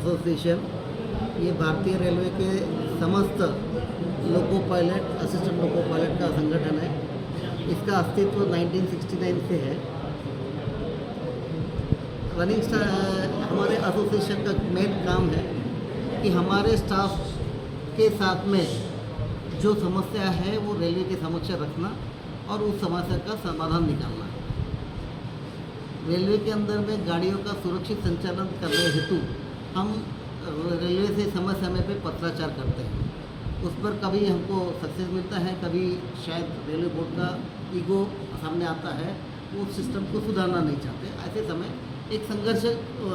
Association ये भारतीय railway के समस्त loco pilot assistant loco pilot का संगठन है। इसका अस्तित्व 1969 से है। रनिंग हमारे एसोसिएशन का मेन काम है कि हमारे स्टाफ के साथ में जो समस्या है वो रेलवे के समक्ष रखना और उस समस्या का समाधान निकालना। रेलवे के अंदर में गाड़ियों का सुरक्षित संचालन करने हेतु हम रेलवे से समय समय पे पत्राचार करते हैं। उस पर कभी हमको सक्सेस मिलता है, कभी शायद रेलवे बोर्ड का ईगो सामने आता है, वो सिस्टम को सुधारना नहीं चाहते। ऐसे समय एक संघर्ष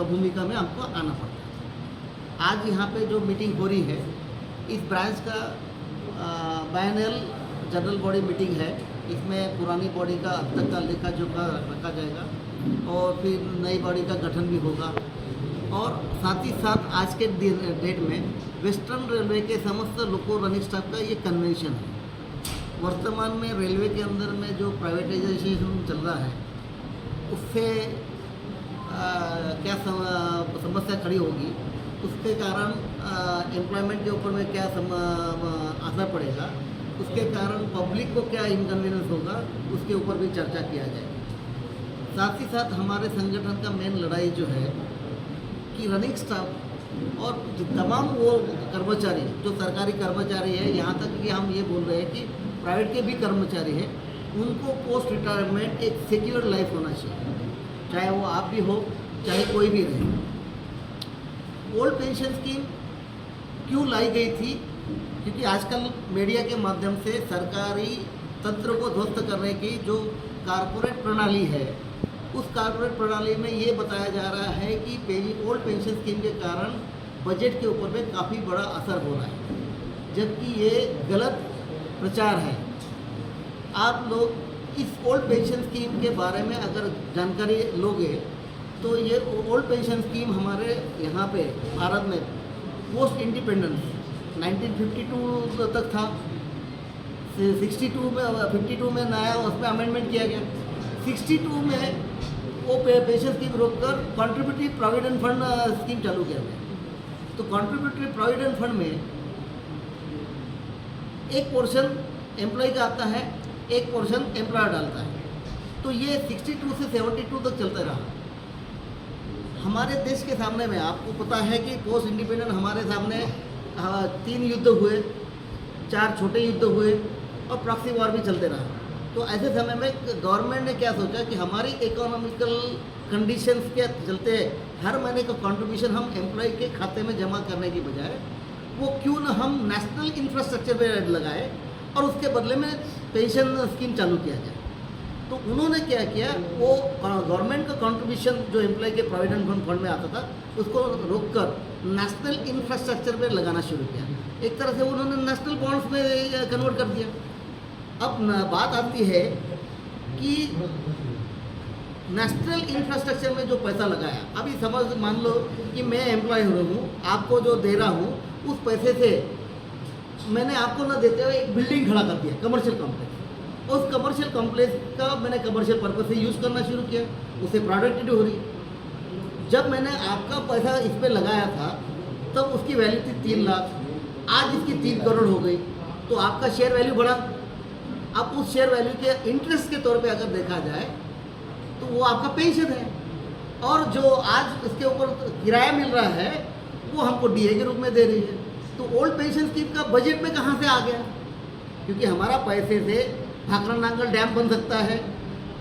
भूमिका में हमको आना पड़ता है। आज यहाँ पे जो मीटिंग हो रही है, इस ब्रांच का बायनल जनरल बॉडी मीटिंग है। इसमें पुरानी बॉडी का अब तक का लेखा जोखा रखा जाएगा और फिर नई बॉडी का गठन भी होगा। और साथ ही साथ आज के डेट में वेस्टर्न रेलवे के समस्त लोको रनिंग स्टाफ का ये कन्वेंशन है। वर्तमान में रेलवे के अंदर में जो प्राइवेटाइजेशन चल रहा है उससे क्या समस्या खड़ी होगी, उसके कारण एम्प्लॉयमेंट के ऊपर में क्या असर पड़ेगा, उसके कारण पब्लिक को क्या इनकन्वीनियंस होगा, उसके ऊपर भी चर्चा किया जाएगा। साथ ही साथ हमारे संगठन का मेन लड़ाई जो है कि रनिंग स्टाफ और तमाम वो कर्मचारी जो सरकारी कर्मचारी है, यहाँ तक कि हम ये बोल रहे हैं कि प्राइवेट के भी कर्मचारी हैं, उनको पोस्ट रिटायरमेंट एक सिक्योर लाइफ होना चाहिए, चाहे वो आप भी हो चाहे कोई भी रहे। ओल्ड पेंशन स्कीम क्यों लाई गई थी? क्योंकि आजकल मीडिया के माध्यम से सरकारी तंत्र को ध्वस्त करने की जो कारपोरेट प्रणाली है, उस कारपोरेट प्रणाली में ये बताया जा रहा है कि ओल्ड पेंशन स्कीम के कारण बजट के ऊपर में काफ़ी बड़ा असर हो रहा है, जबकि ये गलत प्रचार है। आप लोग इस ओल्ड पेंशन स्कीम के बारे में अगर जानकारी लोगे तो ये ओल्ड पेंशन स्कीम हमारे यहाँ पे भारत में पोस्ट इंडिपेंडेंस 1952 तक था। 52 में नया उसमें अमेंडमेंट किया गया। 62 में वो पेंशन स्कीम रोककर कॉन्ट्रीब्यूटरी प्रोविडेंट फंड स्कीम चालू किया गया। तो कॉन्ट्रीब्यूटरी प्रोविडेंट फंड में एक पोर्शन एम्प्लॉय का आता है, एक पोर्शन एम्प्लॉयर डालता है। तो ये 62 से 72 तक चलता रहा। हमारे देश के सामने में आपको पता है कि पोस्ट इंडिपेंडेंट हमारे सामने 3 युद्ध हुए, 4 छोटे युद्ध हुए और प्रॉक्सी वॉर भी चलते रहा। तो ऐसे समय में गवर्नमेंट ने क्या सोचा कि हमारी इकोनॉमिकल कंडीशंस के चलते हर महीने का कंट्रीब्यूशन हम एम्प्लॉय के खाते में जमा करने की बजाय वो क्यों न हम नेशनल इंफ्रास्ट्रक्चर पे लगाए और उसके बदले में पेंशन स्कीम चालू किया जाए। तो उन्होंने क्या किया, वो गवर्नमेंट का कंट्रीब्यूशन जो एम्प्लॉय के प्रोविडेंट फंड में आता था उसको रोककर नेशनल इंफ्रास्ट्रक्चर पे लगाना शुरू किया। एक तरह से उन्होंने नेशनल बॉन्ड्स में कन्वर्ट कर दिया। अब बात आती है कि नेशनल इंफ्रास्ट्रक्चर में जो पैसा लगाया, अभी समझ मान लो कि मैं एम्प्लॉय हूँ, आपको जो दे रहा हूँ उस पैसे से मैंने आपको न देते हुए एक बिल्डिंग खड़ा कर दिया, कमर्शियल कॉम्प्लेक्स। उस कमर्शियल कॉम्प्लेक्स का मैंने कमर्शियल पर्पज से यूज़ करना शुरू किया, उससे प्रोडक्टिविटी हो रही। जब मैंने आपका पैसा इस पर लगाया था तब उसकी वैल्यू थी 3 लाख, आज इसकी 3 करोड़ हो गई। तो आपका शेयर वैल्यू बढ़ा। अब उस शेयर वैल्यू के इंटरेस्ट के तौर पे अगर देखा जाए तो वो आपका पेंशन है, और जो आज इसके ऊपर किराया मिल रहा है वो हमको डीए के रूप में दे रही है। तो ओल्ड पेंशन स्कीम का बजट में कहाँ से आ गया? क्योंकि हमारा पैसे से भाखड़ा नांगल डैम बन सकता है,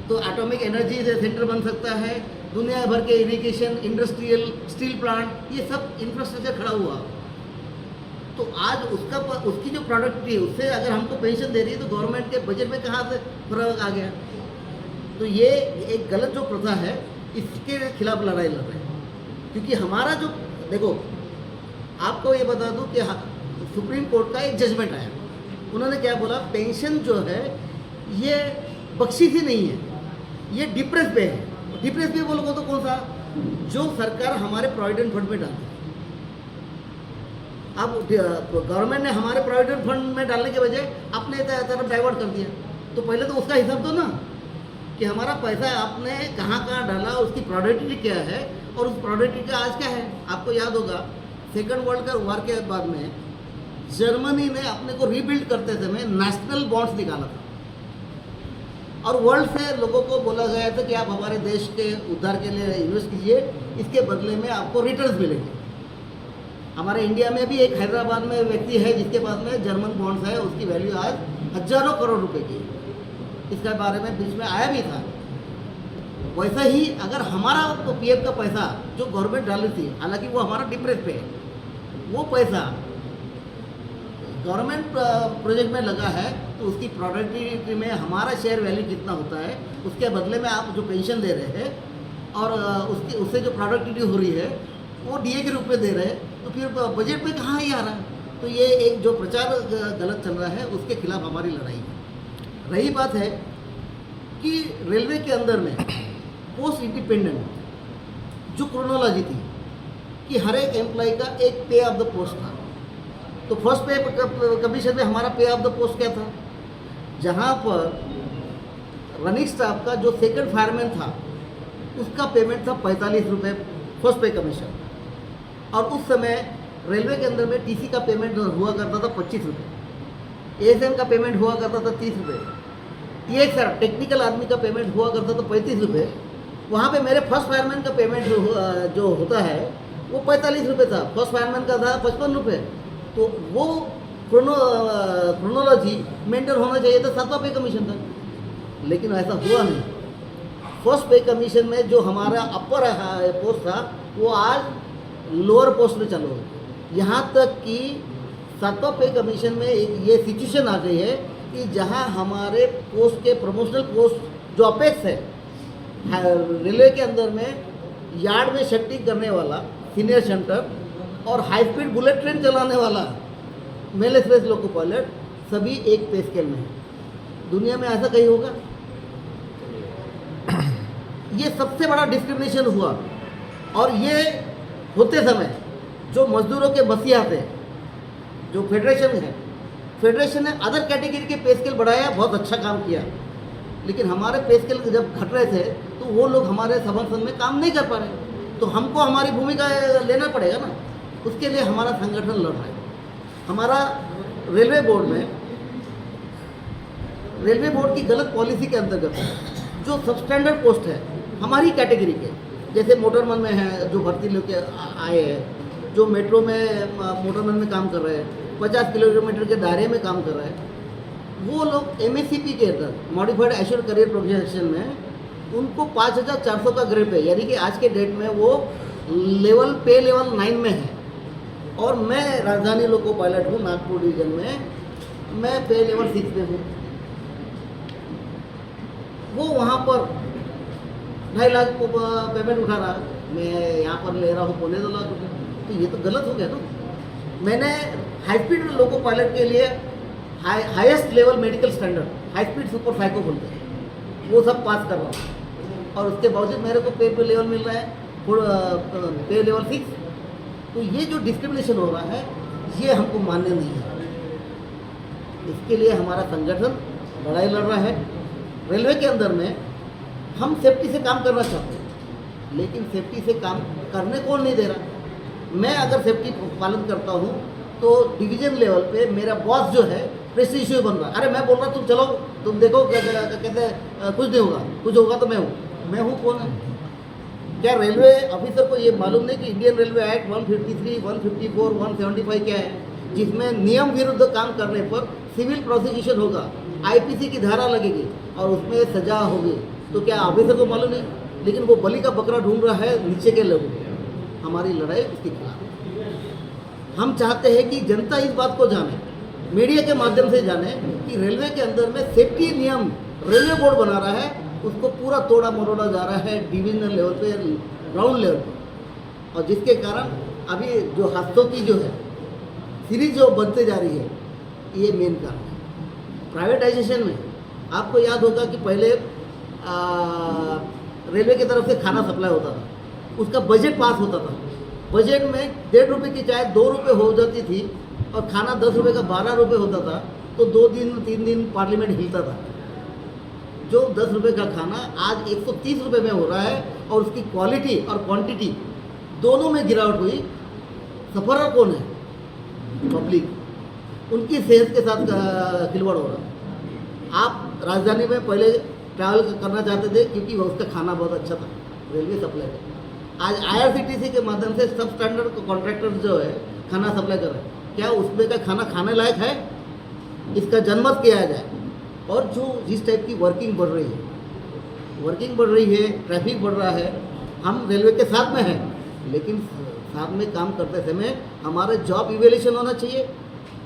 तो एटॉमिक एनर्जी सेंटर बन सकता है, दुनिया भर के इरिगेशन, इंडस्ट्रियल, स्टील प्लांट, ये सब इंफ्रास्ट्रक्चर खड़ा हुआ। तो आज उसकी जो प्रोडक्टिविटी है उससे अगर हमको पेंशन दे रही है तो गवर्नमेंट के बजट में कहाँ से फर्क आ गया? तो ये एक गलत जो प्रथा है इसके खिलाफ लड़ाई लड़ रहे हैं। क्योंकि हमारा जो देखो, आपको ये बता दूं कि सुप्रीम कोर्ट का एक जजमेंट आया। उन्होंने क्या बोला, पेंशन जो है ये बख्शी ही नहीं है, ये डिप्रेस पे है। डिप्रेस पे बोलो तो कौन सा? जो सरकार हमारे प्रोविडेंट फंड में डालती है। अब गवर्नमेंट ने हमारे प्रोविडेंट फंड में डालने के बजाय अपने तरफ डाइवर्ट कर दिया, तो पहले तो उसका हिसाब दो ना। कि हमारा पैसा आपने कहाँ कहाँ डाला, उसकी प्रोडक्टिविटी क्या है और उस प्रोडक्टिविटी का आज क्या है। आपको याद होगा सेकंड वर्ल्ड वॉर के बाद में जर्मनी ने अपने को रीबिल्ड करते समय नेशनल बॉन्ड्स निकाला था और वर्ल्ड से लोगों को बोला गया था कि आप हमारे देश के उद्धार के लिए इन्वेस्ट कीजिए, इसके बदले में आपको रिटर्न्स मिलेंगे। हमारे इंडिया में भी एक हैदराबाद में व्यक्ति है जिसके पास में जर्मन बॉन्ड्स है, उसकी वैल्यू आज हजारों करोड़ रुपए की है। इसके बारे में बीच में आया भी था। वैसा ही अगर हमारा तो पीएफ का पैसा जो गवर्नमेंट डाली थी, हालांकि वो हमारा डिप्रेस पे है, वो पैसा गवर्नमेंट प्रोजेक्ट में लगा है तो उसकी प्रोडक्टिविटी में हमारा शेयर वैल्यू कितना होता है, उसके बदले में आप जो पेंशन दे रहे हैं और उससे जो प्रोडक्टिविटी हो रही है वो डीए के रूप में दे रहे हैं, तो फिर बजट में कहाँ ही आ रहा है। तो ये एक जो प्रचार गलत चल रहा है उसके खिलाफ हमारी लड़ाई है। रही बात है कि रेलवे के अंदर में पोस्ट इंडिपेंडेंट जो क्रोनोलॉजी थी कि हर एक एम्प्लॉय का एक पे ऑफ द पोस्ट था। तो फर्स्ट पे कमीशन में हमारा पे ऑफ द पोस्ट क्या था, जहाँ पर रनिंग स्टाफ का जो सेकंड फायरमैन था उसका पेमेंट था 45 रुपये फर्स्ट पे कमीशन, और उस समय रेलवे के अंदर में टीसी का पेमेंट हुआ करता था 25 रुपये, एएसएम का पेमेंट हुआ करता था 30 रुपये, ये सर टेक्निकल आदमी का पेमेंट हुआ करता था 35 रुपये। वहाँ पे मेरे फर्स्ट फायरमैन का पेमेंट जो होता है वो 45 रुपये था, फर्स्ट फायरमैन का था 55 रुपये। तो वो क्रोनोलॉजी मेंटेन होना चाहिए था, 7वां पे कमीशन था, लेकिन ऐसा हुआ नहीं। फर्स्ट पे कमीशन में जो हमारा अपर पोस्ट था वो आज लोअर पोस्ट में चलो, यहाँ तक कि 7वां पे कमीशन में एक ये सिचुएशन आ गई है कि जहाँ हमारे पोस्ट के प्रमोशनल पोस्ट जो अपेक्स है रेलवे के अंदर में, यार्ड में शिफ्टिंग करने वाला सीनियर सेंटर और हाई स्पीड बुलेट ट्रेन चलाने वाला मेल एक्सप्रेस लोको पायलट सभी एक पे स्केल में है। दुनिया में ऐसा कहीं होगा? ये सबसे बड़ा डिस्क्रिमिनेशन हुआ। और ये होते समय जो मजदूरों के मसीहा थे, जो फेडरेशन ने अदर कैटेगरी के पे स्केल बढ़ाया, बहुत अच्छा काम किया, लेकिन हमारे पे स्केल जब घट रहे थे तो वो लोग हमारे समर्थन में काम नहीं कर पा रहे, तो हमको हमारी भूमिका लेना पड़ेगा ना। उसके लिए हमारा संगठन लड़ रहा है। हमारा रेलवे बोर्ड की गलत पॉलिसी के अंतर्गत जो सबस्टैंडर्ड पोस्ट है हमारी कैटेगरी के, जैसे मोटरमैन में है जो भर्ती लेके आए हैं, जो मेट्रो में मोटरमैन में काम कर रहे हैं, 50 किलोमीटर के दायरे में काम कर रहे हैं, वो लोग एमएससीपी के अंदर मॉडिफाइड एश्योर्ड करियर प्रोग्रेशन में उनको 5400 का ग्रेड पे, यानी कि आज के डेट में वो पे लेवल 9 में है। और मैं राजधानी लोको पायलट हूँ, नागपुर डिवीजन में मैं पे लेवल 6 में हूँ। वो वहाँ पर 2.5 लाख पेमेंट उठा रहा, मैं यहाँ पर ले रहा हूँ 2.25 लाख रुपये, तो ये तो गलत हो गया ना। मैंने हाई स्पीड लोको पायलट के लिए highest level medical standard high speed super phyco बोलते हैं, वो सब पास कर रहा हूँ, और उसके बावजूद मेरे को पे लेवल मिल रहा है पे लेवल 6। तो ये जो डिस्क्रिमिनेशन हो रहा है ये हमको मान्य नहीं है। इसके लिए हमारा संगठन लड़ाई लड़ रहा है। रेलवे के अंदर में हम सेफ्टी से काम करना चाहते हैं, लेकिन सेफ्टी से काम करने कौन नहीं दे रहा। मैं अगर सेफ्टी पालन करता हूँ तो डिवीजन लेवल पे मेरा बॉस जो है प्रेस्टीज इश्यू बन रहा है। अरे मैं बोल रहा तुम चलो, तुम देखो कैसे कुछ नहीं होगा, कुछ होगा तो मैं हूँ कौन है? क्या रेलवे ऑफिसर को ये मालूम नहीं कि इंडियन रेलवे एक्ट 153, 154, 175 क्या है, जिसमें नियम विरुद्ध काम करने पर सिविल प्रोसिक्यूशन होगा, आईपीसी की धारा लगेगी और उसमें सजा होगी। तो क्या ऑफिसर को मालूम नहीं? लेकिन वो बलि का बकरा ढूंढ रहा है नीचे के लोगों को। हमारी लड़ाई उसके खिलाफ। हम चाहते हैं कि जनता इस बात को जाने, मीडिया के माध्यम से जाने कि रेलवे के अंदर में सेफ्टी नियम रेलवे बोर्ड बना रहा है, उसको पूरा तोड़ा मरोड़ा जा रहा है डिविजनल लेवल पे, ग्राउंड लेवल पे, और जिसके कारण अभी जो हादसों की जो है सीरीज जो बनते जा रही है, ये मेन कारण है। प्राइवेटाइजेशन में आपको याद होगा कि पहले रेलवे की तरफ से खाना सप्लाई होता था, उसका बजट पास होता था। बजट में 1.5 रुपये की चाय 2 रुपये हो जाती थी और खाना 10 रुपये का 12 रुपये होता था, तो 2 दिन 3 दिन पार्लियामेंट हिलता था। जो 10 रुपये का खाना आज 130 रुपये में हो रहा है और उसकी क्वालिटी और क्वांटिटी दोनों में गिरावट हुई। सफरर कौन है? पब्लिक, उनकी सेहत के साथ खिलवाड़ हो रहा है। आप राजधानी में पहले ट्रैवल करना चाहते थे क्योंकि उसका खाना बहुत अच्छा था, रेलवे सप्लाई का। आज IRCTC के माध्यम से सब स्टैंडर्ड कॉन्ट्रैक्टर जो है खाना सप्लाई कर रहे हैं। क्या उसमें का खाना खाने लायक है? इसका जनमत किया जाए। और जो जिस टाइप की वर्किंग बढ़ रही है, ट्रैफिक बढ़ रहा है, हम रेलवे के साथ में हैं, लेकिन साथ में काम करते समय हमारे जॉब इवेल्यूशन होना चाहिए,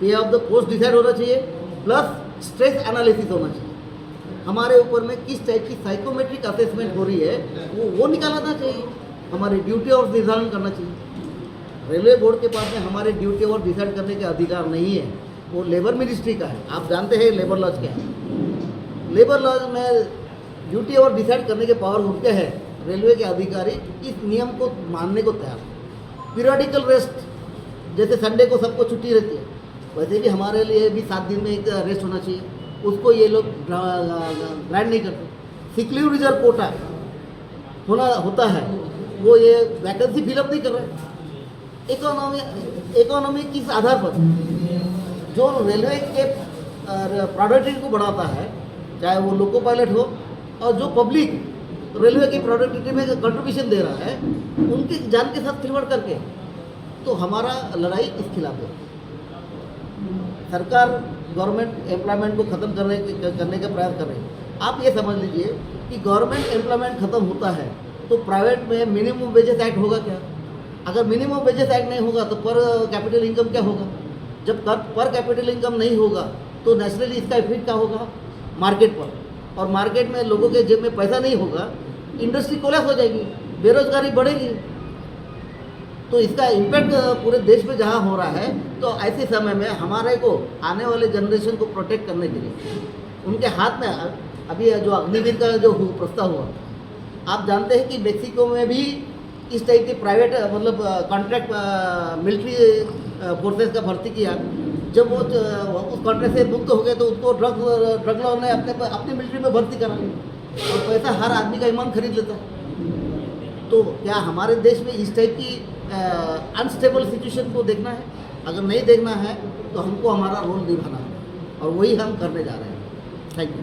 पे ऑफ द पोस्ट डिसाइड होना चाहिए, प्लस स्ट्रेस एनालिसिस होना चाहिए। हमारे ऊपर में किस टाइप की साइकोमेट्रिक असेसमेंट हो रही है वो निकालना चाहिए। हमारी ड्यूटी और निर्धारण करना चाहिए। रेलवे बोर्ड के पास में हमारे ड्यूटी और डिसाइड करने के अधिकार नहीं है, वो लेबर मिनिस्ट्री का है। आप जानते हैं लेबर लॉज क्या है। लेबर लॉज में ड्यूटी और डिसाइड करने के पावर उनके हैं। रेलवे के अधिकारी इस नियम को मानने को तैयार है। पीरियडिकल रेस्ट, जैसे संडे को सबको छुट्टी रहती है, वैसे भी हमारे लिए भी 7 दिन में एक रेस्ट होना चाहिए। उसको ये लोग ग्रांट नहीं करते। सिक लीव रिजर्व कोटा होता है, वो ये वैकेंसी फिलअप नहीं कर रहे। इकोनॉमी किस आधार पर? जो रेलवे के प्रोडक्टिविटी को बढ़ाता है, चाहे वो लोको पायलट हो और जो पब्लिक रेलवे की प्रोडक्टिविटी में कंट्रीब्यूशन दे रहा है, उनकी जान के साथ खिलवाड़ करके, तो हमारा लड़ाई इस खिलाफ है। सरकार गवर्नमेंट एम्प्लॉयमेंट को ख़त्म करने का प्रयास कर रही है। आप ये समझ लीजिए कि गवर्नमेंट एम्प्लॉयमेंट ख़त्म होता है तो प्राइवेट में मिनिमम वेजेस एक्ट होगा क्या? अगर मिनिमम वेजेस एक्ट नहीं होगा तो पर कैपिटल इनकम क्या होगा? जब पर कैपिटल इनकम नहीं होगा तो नेचुरली इसका इफेक्ट क्या होगा? मार्केट पर। और मार्केट में लोगों के जेब में पैसा नहीं होगा, इंडस्ट्री कोलैप्स हो जाएगी, बेरोजगारी बढ़ेगी। तो इसका इम्पैक्ट पूरे देश में जहाँ हो रहा है, तो ऐसे समय में हमारे को आने वाले जनरेशन को प्रोटेक्ट करने के लिए उनके हाथ में अभी जो अग्निवीर का जो प्रस्ताव हुआ, आप जानते हैं कि मेक्सिको में भी इस टाइप के प्राइवेट मतलब कॉन्ट्रैक्ट मिलिट्री फोर्सेस का भर्ती किया। जब वो उस कॉन्ट्रैक्ट से मुक्त हो गए तो उसको ड्रग लॉ ने अपने मिलिट्री में भर्ती करा लिया और पैसा हर आदमी का ईमान खरीद लेता है। तो क्या हमारे देश में इस टाइप की अनस्टेबल सिचुएशन को देखना है? अगर नहीं देखना है तो हमको हमारा रोल निभाना है और वही हम करने जा रहे हैं। Thank you.